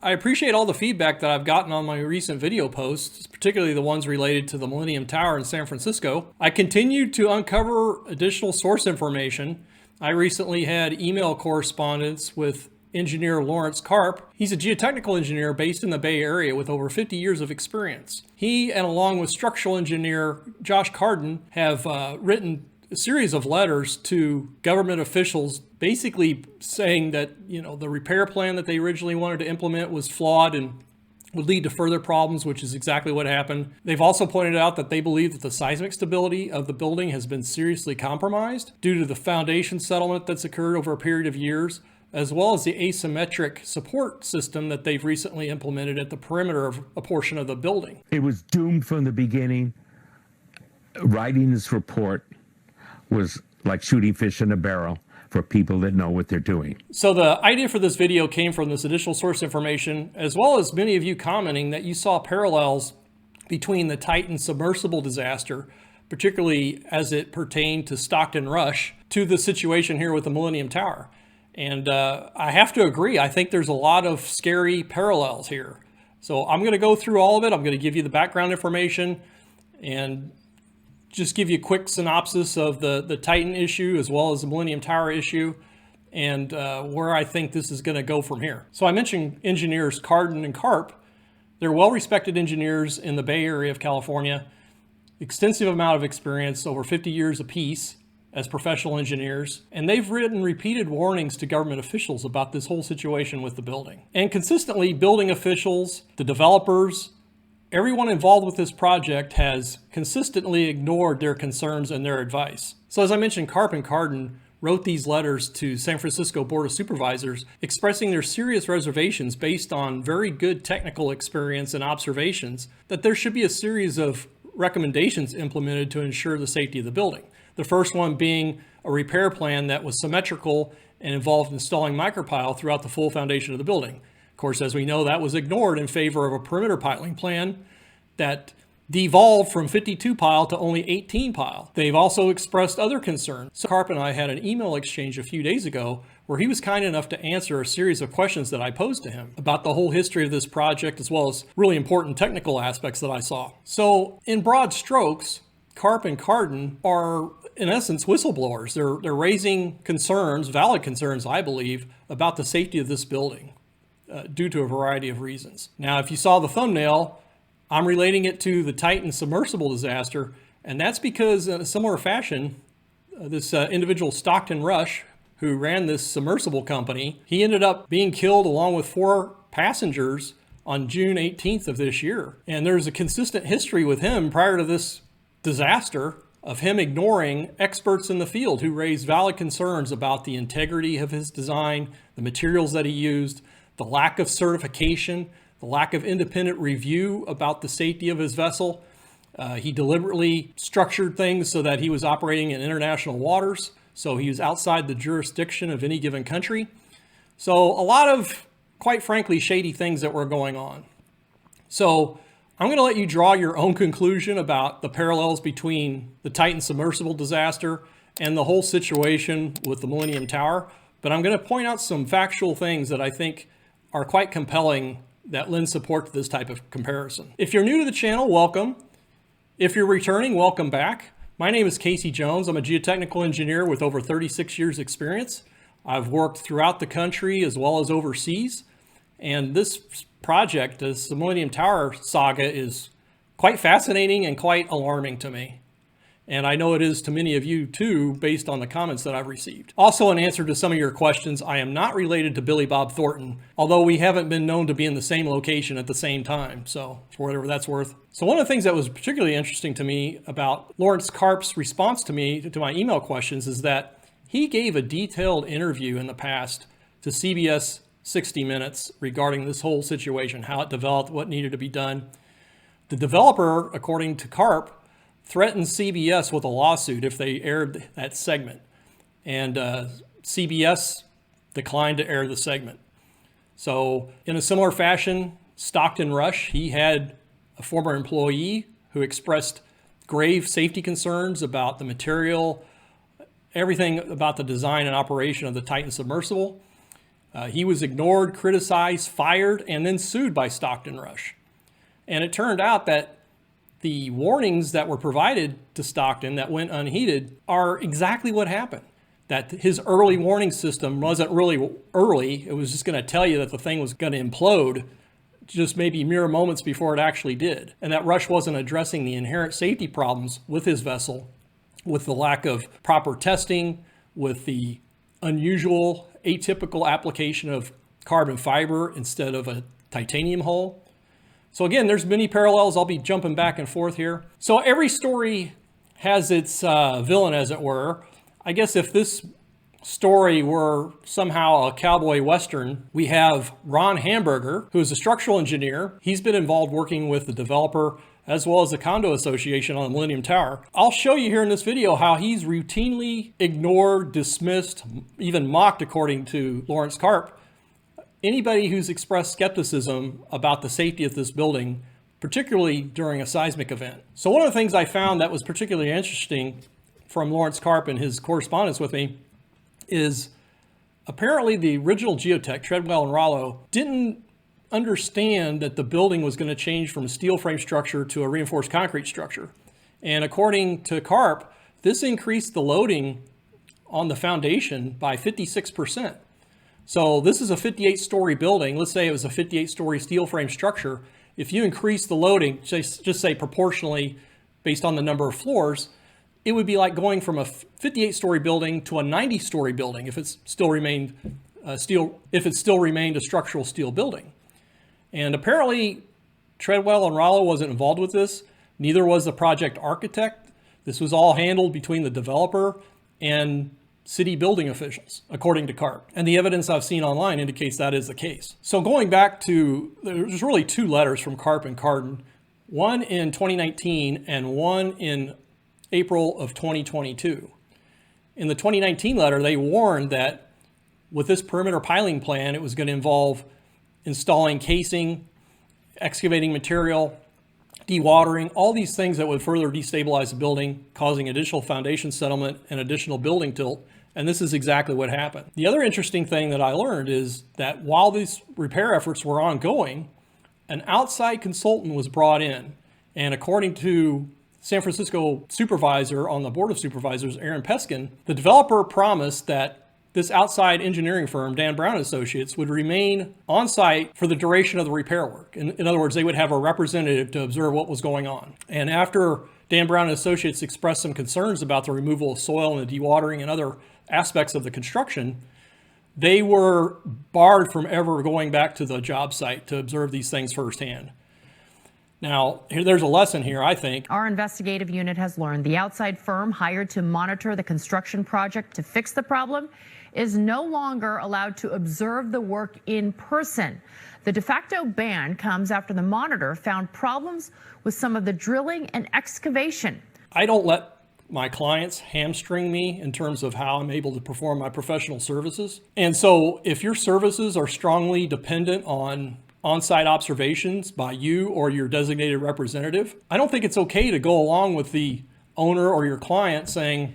I appreciate all the feedback that I've gotten on my recent video posts, particularly the ones related to the Millennium Tower in San Francisco. I continue to uncover additional source information. I recently had email correspondence with engineer Lawrence Karp. He's a geotechnical engineer based in the Bay Area with over 50 years of experience. He, and along with structural engineer Josh Carden, have written a series of letters to government officials basically saying that, the repair plan that they originally wanted to implement was flawed and would lead to further problems, which is exactly what happened. They've also pointed out that they believe that the seismic stability of the building has been seriously compromised due to the foundation settlement that's occurred over a period of years, as well as the asymmetric support system that they've recently implemented at the perimeter of a portion of the building. It was doomed from the beginning. Writing this report was like shooting fish in a barrel for people that know what they're doing. So the idea for this video came from this additional source information, as well as many of you commenting that you saw parallels between the Titan submersible disaster, particularly as it pertained to Stockton Rush, to the situation here with the Millennium Tower. And I have to agree, I think there's a lot of scary parallels here. So I'm going to go through all of it. I'm going to give you the background information and just give you a quick synopsis of the Titan issue as well as the Millennium Tower issue and where I think this is going to go from here. So I mentioned engineers Carden and Karp. They're well-respected engineers in the Bay Area of California, extensive amount of experience, over 50 years apiece as professional engineers, and they've written repeated warnings to government officials about this whole situation with the building. And consistently, building officials, the developers, everyone involved with this project has consistently ignored their concerns and their advice. So as I mentioned, Karp and Carden wrote these letters to San Francisco Board of Supervisors expressing their serious reservations based on very good technical experience and observations that there should be a series of recommendations implemented to ensure the safety of the building. The first one being a repair plan that was symmetrical and involved installing micropile throughout the full foundation of the building. Of course, as we know, that was ignored in favor of a perimeter piling plan that devolved from 52 pile to only 18 pile. They've also expressed other concerns. So Karp and I had an email exchange a few days ago where he was kind enough to answer a series of questions that I posed to him about the whole history of this project, as well as really important technical aspects that I saw. So in broad strokes, Karp and Carden are, in essence, whistleblowers. They're raising concerns, valid concerns, I believe, about the safety of this building due to a variety of reasons. Now, if you saw the thumbnail, I'm relating it to the Titan submersible disaster, and that's because in a similar fashion, this individual Stockton Rush, who ran this submersible company, he ended up being killed along with 4 passengers on June 18th of this year. And there's a consistent history with him prior to this disaster of him ignoring experts in the field who raised valid concerns about the integrity of his design, the materials that he used, the lack of certification, the lack of independent review about the safety of his vessel. He deliberately structured things so that he was operating in international waters, so he was outside the jurisdiction of any given country. So a lot of, quite frankly, shady things that were going on. So I'm going to let you draw your own conclusion about the parallels between the Titan submersible disaster and the whole situation with the Millennium Tower. But I'm going to point out some factual things that I think are quite compelling that lend support to this type of comparison. If you're new to the channel, welcome. If you're returning, welcome back. My name is Casey Jones. I'm a geotechnical engineer with over 36 years experience. I've worked throughout the country as well as overseas. And this project, this Millennium Tower saga, is quite fascinating and quite alarming to me. And I know it is to many of you too, based on the comments that I've received. Also, in answer to some of your questions, I am not related to Billy Bob Thornton, although we haven't been known to be in the same location at the same time, so for whatever that's worth. So one of the things that was particularly interesting to me about Lawrence Karp's response to me, to my email questions, is that he gave a detailed interview in the past to CBS 60 Minutes regarding this whole situation, how it developed, what needed to be done. The developer, according to Karp, threatened CBS with a lawsuit if they aired that segment. And CBS declined to air the segment. So in a similar fashion, Stockton Rush, he had a former employee who expressed grave safety concerns about the material, everything about the design and operation of the Titan submersible. He was ignored, criticized, fired, and then sued by Stockton Rush. And it turned out that the warnings that were provided to Stockton that went unheeded are exactly what happened. That his early warning system wasn't really early. It was just going to tell you that the thing was going to implode just maybe mere moments before it actually did. And that Rush wasn't addressing the inherent safety problems with his vessel, with the lack of proper testing, with the unusual, atypical application of carbon fiber instead of a titanium hull. So again, there's many parallels. I'll be jumping back and forth here. So every story has its villain, as it were. I guess if this story were somehow a cowboy western, we have Ron Hamburger, who is a structural engineer. He's been involved working with the developer as well as the condo association on the Millennium Tower. I'll show you here in this video how he's routinely ignored, dismissed, even mocked, according to Lawrence Karp, anybody who's expressed skepticism about the safety of this building, particularly during a seismic event. So one of the things I found that was particularly interesting from Lawrence Karp and his correspondence with me is apparently the original geotech, Treadwell and Rollo, didn't understand that the building was going to change from a steel frame structure to a reinforced concrete structure. And according to Karp, this increased the loading on the foundation by 56%. So this is a 58-story building. Let's say it was a 58-story steel frame structure. If you increase the loading, just say proportionally based on the number of floors, it would be like going from a 58-story building to a 90-story building if it's still remained a structural steel building. And apparently Treadwell and Rollo wasn't involved with this. Neither was the project architect. This was all handled between the developer and city building officials, according to Karp. And the evidence I've seen online indicates that is the case. So going back to, there's really two letters from Karp and Carden, one in 2019 and one in April of 2022. In the 2019 letter, they warned that with this perimeter piling plan, it was going to involve installing casing, excavating material, dewatering, all these things that would further destabilize the building, causing additional foundation settlement and additional building tilt. And this is exactly what happened. The other interesting thing that I learned is that while these repair efforts were ongoing, an outside consultant was brought in. And according to San Francisco supervisor on the Board of Supervisors, Aaron Peskin, the developer promised that this outside engineering firm, Dan Brown Associates, would remain on site for the duration of the repair work. In other words, they would have a representative to observe what was going on. And after Dan Brown Associates expressed some concerns about the removal of soil and the dewatering and other aspects of the construction, they were barred from ever going back to the job site to observe these things firsthand. Now, there's a lesson here, I think. Our investigative unit has learned the outside firm hired to monitor the construction project to fix the problem is no longer allowed to observe the work in person. The de facto ban comes after the monitor found problems with some of the drilling and excavation. I don't let my clients hamstring me in terms of how I'm able to perform my professional services. And so if your services are strongly dependent on-site observations by you or your designated representative, I don't think it's okay to go along with the owner or your client saying,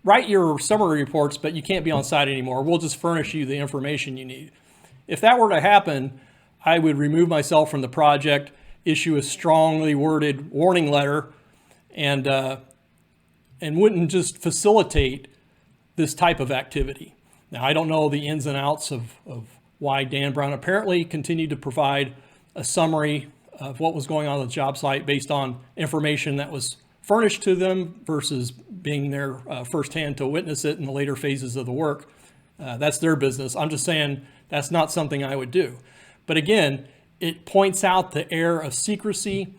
write your summary reports, but you can't be on site anymore. We'll just furnish you the information you need. If that were to happen, I would remove myself from the project, issue a strongly worded warning letter, and wouldn't just facilitate this type of activity. Now, I don't know the ins and outs of why Dan Brown apparently continued to provide a summary of what was going on the job site based on information that was furnished to them versus being there firsthand to witness it in the later phases of the work. That's their business. I'm just saying that's not something I would do. But again, it points out the air of secrecy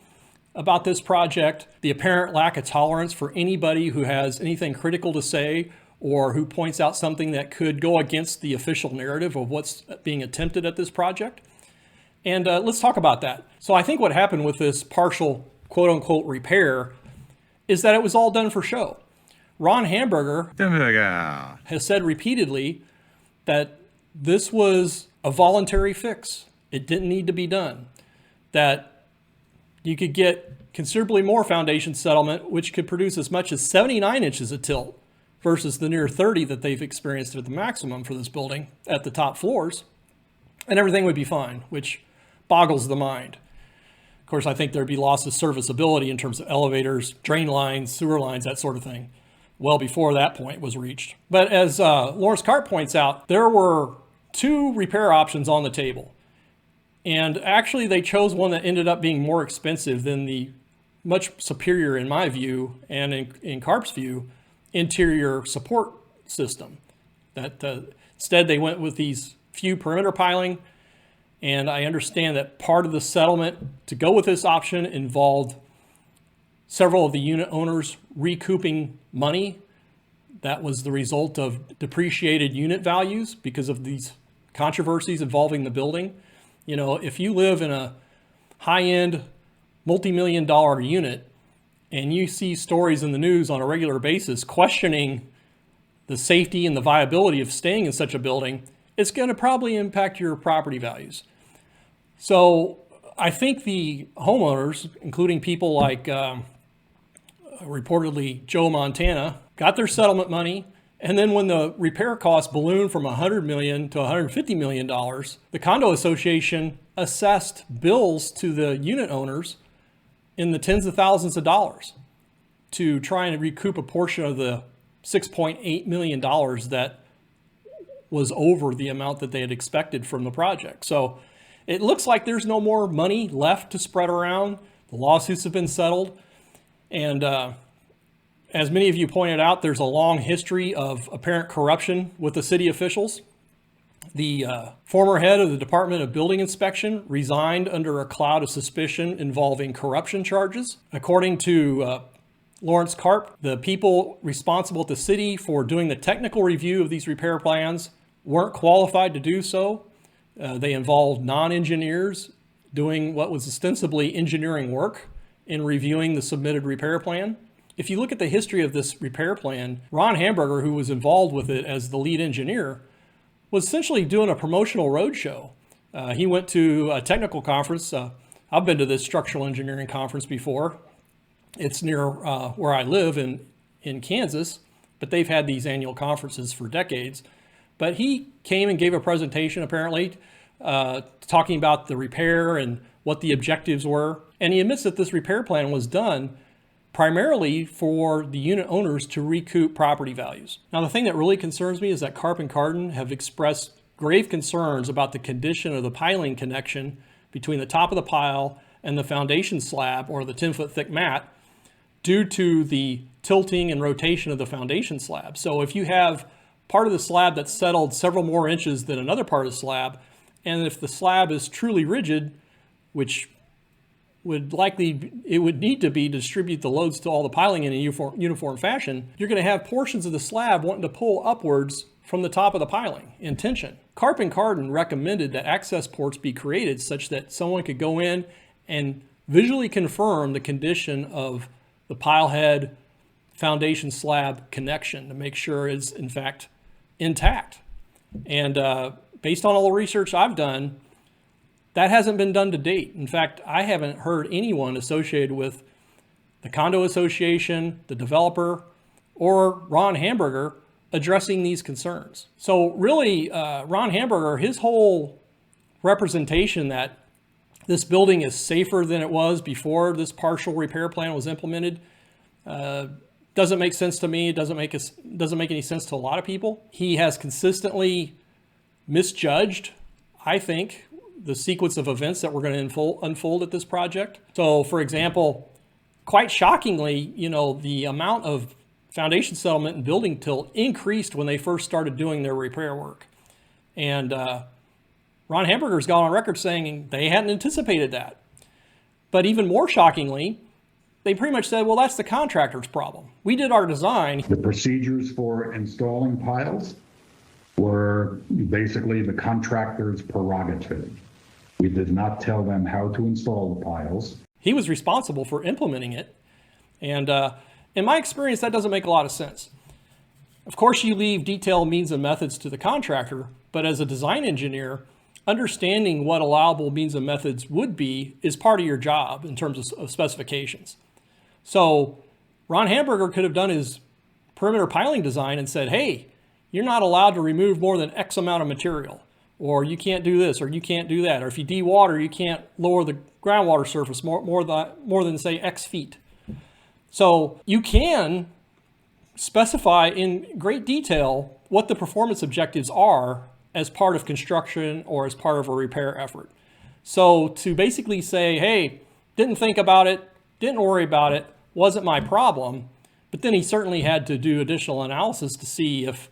about this project, the apparent lack of tolerance for anybody who has anything critical to say or who points out something that could go against the official narrative of what's being attempted at this project. And let's talk about that. So I think what happened with this partial quote unquote repair is that it was all done for show. Ron Hamburger has said repeatedly that this was a voluntary fix. It didn't need to be done. That you could get considerably more foundation settlement, which could produce as much as 79 inches of tilt versus the near 30 that they've experienced at the maximum for this building at the top floors, and everything would be fine, which boggles the mind. Of course, I think there'd be loss of serviceability in terms of elevators, drain lines, sewer lines, that sort of thing, well before that point was reached. But as Lawrence Karp points out, there were 2 repair options on the table. And actually, they chose one that ended up being more expensive than the much superior, in my view, and in Karp's view, interior support system. That instead, they went with these few perimeter piling. And I understand that part of the settlement to go with this option involved several of the unit owners recouping money that was the result of depreciated unit values because of these controversies involving the building. You know, if you live in a high-end multi-million-dollar unit and you see stories in the news on a regular basis questioning the safety and the viability of staying in such a building, it's going to probably impact your property values. So I think the homeowners, including people like reportedly Joe Montana, got their settlement money. And then when the repair costs ballooned from $100 million to $150 million, the condo association assessed bills to the unit owners in the tens of thousands of dollars to try and recoup a portion of the $6.8 million that was over the amount that they had expected from the project. So it looks like there's no more money left to spread around. The lawsuits have been settled. And as many of you pointed out, there's a long history of apparent corruption with the city officials. The former head of the Department of Building Inspection resigned under a cloud of suspicion involving corruption charges. According to Lawrence Karp, the people responsible at the city for doing the technical review of these repair plans weren't qualified to do so. They involved non-engineers doing what was ostensibly engineering work in reviewing the submitted repair plan. If you look at the history of this repair plan, Ron Hamburger, who was involved with it as the lead engineer, was essentially doing a promotional roadshow. He went to a technical conference. I've been to this structural engineering conference before. It's near where I live in Kansas, but they've had these annual conferences for decades. But he came and gave a presentation, apparently, talking about the repair and what the objectives were. And he admits that this repair plan was done primarily for the unit owners to recoup property values. Now, the thing that really concerns me is that Karp and Carden have expressed grave concerns about the condition of the piling connection between the top of the pile and the foundation slab, or the 10-foot thick mat, due to the tilting and rotation of the foundation slab. So if you have part of the slab that's settled several more inches than another part of the slab, and if the slab is truly rigid, which would need to be distribute the loads to all the piling in a uniform fashion, you're going to have portions of the slab wanting to pull upwards from the top of the piling in tension. Karp and Carden recommended that access ports be created such that someone could go in and visually confirm the condition of the pile head foundation slab connection to make sure it's in fact intact. And based on all the research I've done, that hasn't been done to date. In fact, I haven't heard anyone associated with the condo association, the developer, or Ron Hamburger addressing these concerns. So really, Ron Hamburger, his whole representation that this building is safer than it was before this partial repair plan was implemented doesn't make sense to me. It doesn't make any sense to a lot of people. He has consistently misjudged, I think, the sequence of events that were going to unfold at this project. So, for example, quite shockingly, the amount of foundation settlement and building tilt increased when they first started doing their repair work. And Ron Hamburger's gone on record saying they hadn't anticipated that. But even more shockingly, they pretty much said, well, that's the contractor's problem. We did our design. The procedures for installing piles were basically the contractor's prerogative. We did not tell them how to install the piles. He was responsible for implementing it. And in my experience, that doesn't make a lot of sense. Of course, you leave detailed means and methods to the contractor, but as a design engineer, understanding what allowable means and methods would be is part of your job in terms of specifications. So Ron Hamburger could have done his perimeter piling design and said, hey, you're not allowed to remove more than X amount of material, or you can't do this, or you can't do that, or if you dewater, you can't lower the groundwater surface more than say X feet. So you can specify in great detail what the performance objectives are as part of construction or as part of a repair effort. So to basically say, hey, didn't think about it, didn't worry about it, wasn't my problem, but then he certainly had to do additional analysis to see if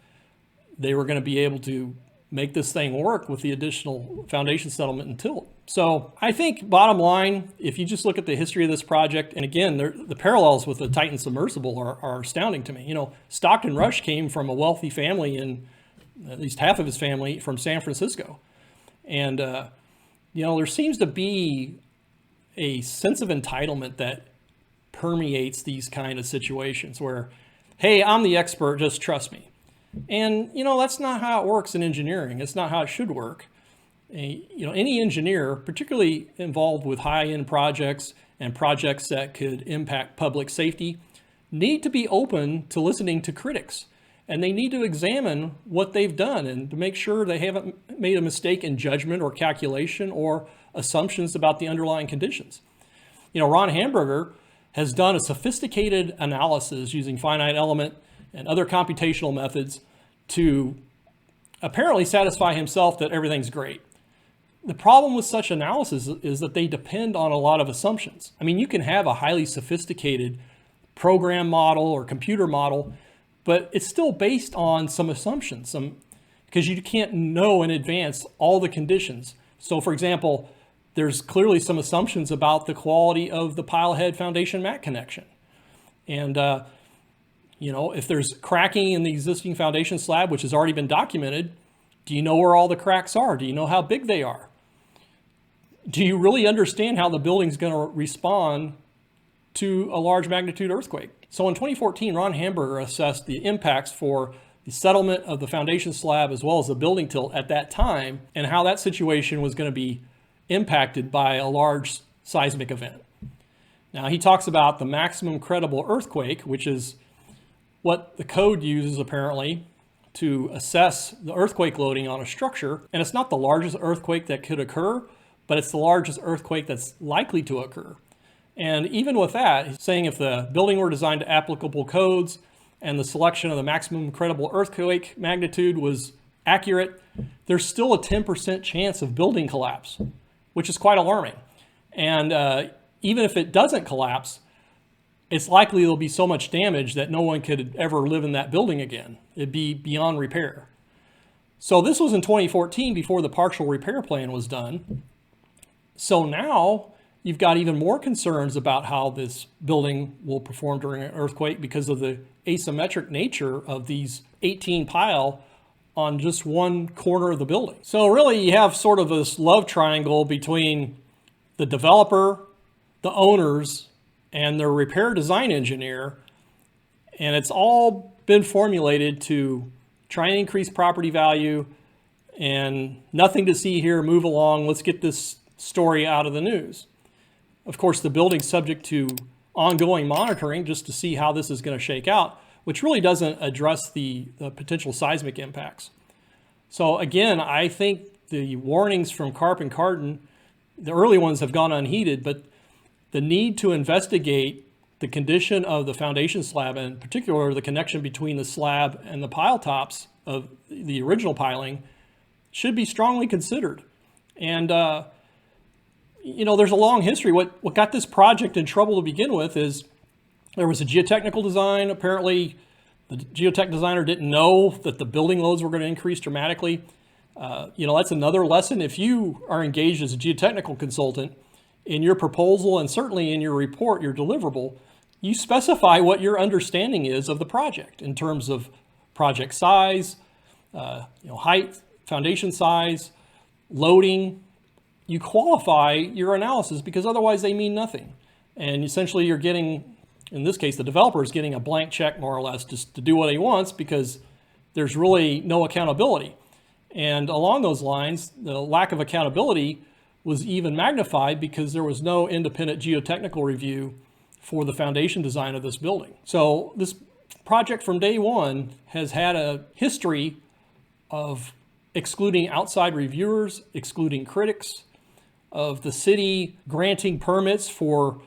they were going to be able to make this thing work with the additional foundation settlement and tilt. So I think bottom line, if you just look at the history of this project, and again, the parallels with the Titan submersible are astounding to me. You know, Stockton Rush came from a wealthy family, and at least half of his family from San Francisco. And, you know, there seems to be a sense of entitlement that permeates these kind of situations where, hey, I'm the expert, just trust me. And, you know, that's not how it works in engineering. It's not how it should work. You know, any engineer, particularly involved with high-end projects and projects that could impact public safety, need to be open to listening to critics. And they need to examine what they've done and to make sure they haven't made a mistake in judgment or calculation or assumptions about the underlying conditions. You know, Ron Hamburger has done a sophisticated analysis using finite element and other computational methods to apparently satisfy himself that everything's great. The problem with such analysis is that they depend on a lot of assumptions. I mean, you can have a highly sophisticated program model or computer model, but it's still based on some assumptions, because you can't know in advance all the conditions. So for example, there's clearly some assumptions about the quality of the pile head foundation mat connection. And you know, if there's cracking in the existing foundation slab, which has already been documented, do you know where all the cracks are? Do you know how big they are? Do you really understand how the building's going to respond to a large magnitude earthquake? So in 2014, Ron Hamburger assessed the impacts for the settlement of the foundation slab as well as the building tilt at that time and how that situation was going to be impacted by a large seismic event. Now, he talks about the maximum credible earthquake, which is what the code uses apparently to assess the earthquake loading on a structure. And it's not the largest earthquake that could occur, but it's the largest earthquake that's likely to occur. And even with that, he's saying if the building were designed to applicable codes and the selection of the maximum credible earthquake magnitude was accurate, there's still a 10% chance of building collapse, which is quite alarming. And even if it doesn't collapse, it's likely there'll be so much damage that no one could ever live in that building again. It'd be beyond repair. So this was in 2014 before the partial repair plan was done. So now you've got even more concerns about how this building will perform during an earthquake because of the asymmetric nature of these 18 pile on just one corner of the building. So really you have sort of this love triangle between the developer, the owners, and their repair design engineer, and it's all been formulated to try and increase property value and nothing to see here, move along, let's get this story out of the news. Of course, the building's subject to ongoing monitoring just to see how this is going to shake out, which really doesn't address the potential seismic impacts. So again, I think the warnings from Karp and Carden, the early ones have gone unheeded, but the need to investigate the condition of the foundation slab, and in particular the connection between the slab and the pile tops of the original piling, should be strongly considered. And you know, there's a long history. What got this project in trouble to begin with is there was a geotechnical design. Apparently, the geotech designer didn't know that the building loads were going to increase dramatically. You know, that's another lesson. If you are engaged as a geotechnical consultant, in your proposal and certainly in your report, your deliverable, you specify what your understanding is of the project in terms of project size, you know, height, foundation size, loading. You qualify your analysis because otherwise they mean nothing. And essentially you're getting, in this case, the developer is getting a blank check more or less just to do what he wants because there's really no accountability. And along those lines, the lack of accountability was even magnified because there was no independent geotechnical review for the foundation design of this building. So this project from day one has had a history of excluding outside reviewers, excluding critics, of the city granting permits for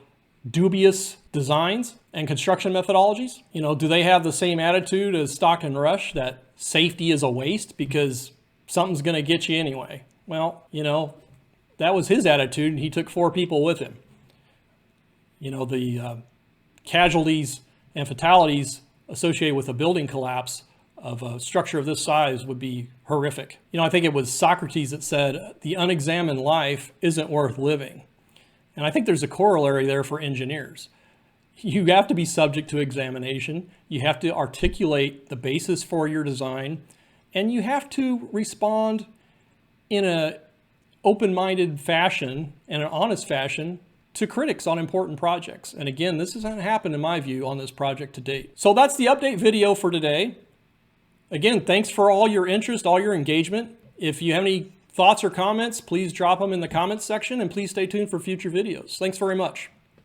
dubious designs and construction methodologies. You know, do they have the same attitude as Stockton Rush that safety is a waste because something's going to get you anyway? Well, you know, that was his attitude, and he took 4 people with him. You know, the casualties and fatalities associated with a building collapse of a structure of this size would be horrific. You know, I think it was Socrates that said, the unexamined life isn't worth living. And I think there's a corollary there for engineers. You have to be subject to examination. You have to articulate the basis for your design, and you have to respond in an open-minded fashion and an honest fashion to critics on important projects. And again, this hasn't happened in my view on this project to date. So that's the update video for today. Again, thanks for all your interest, all your engagement. If you have any thoughts or comments, please drop them in the comments section, and please stay tuned for future videos. Thanks very much.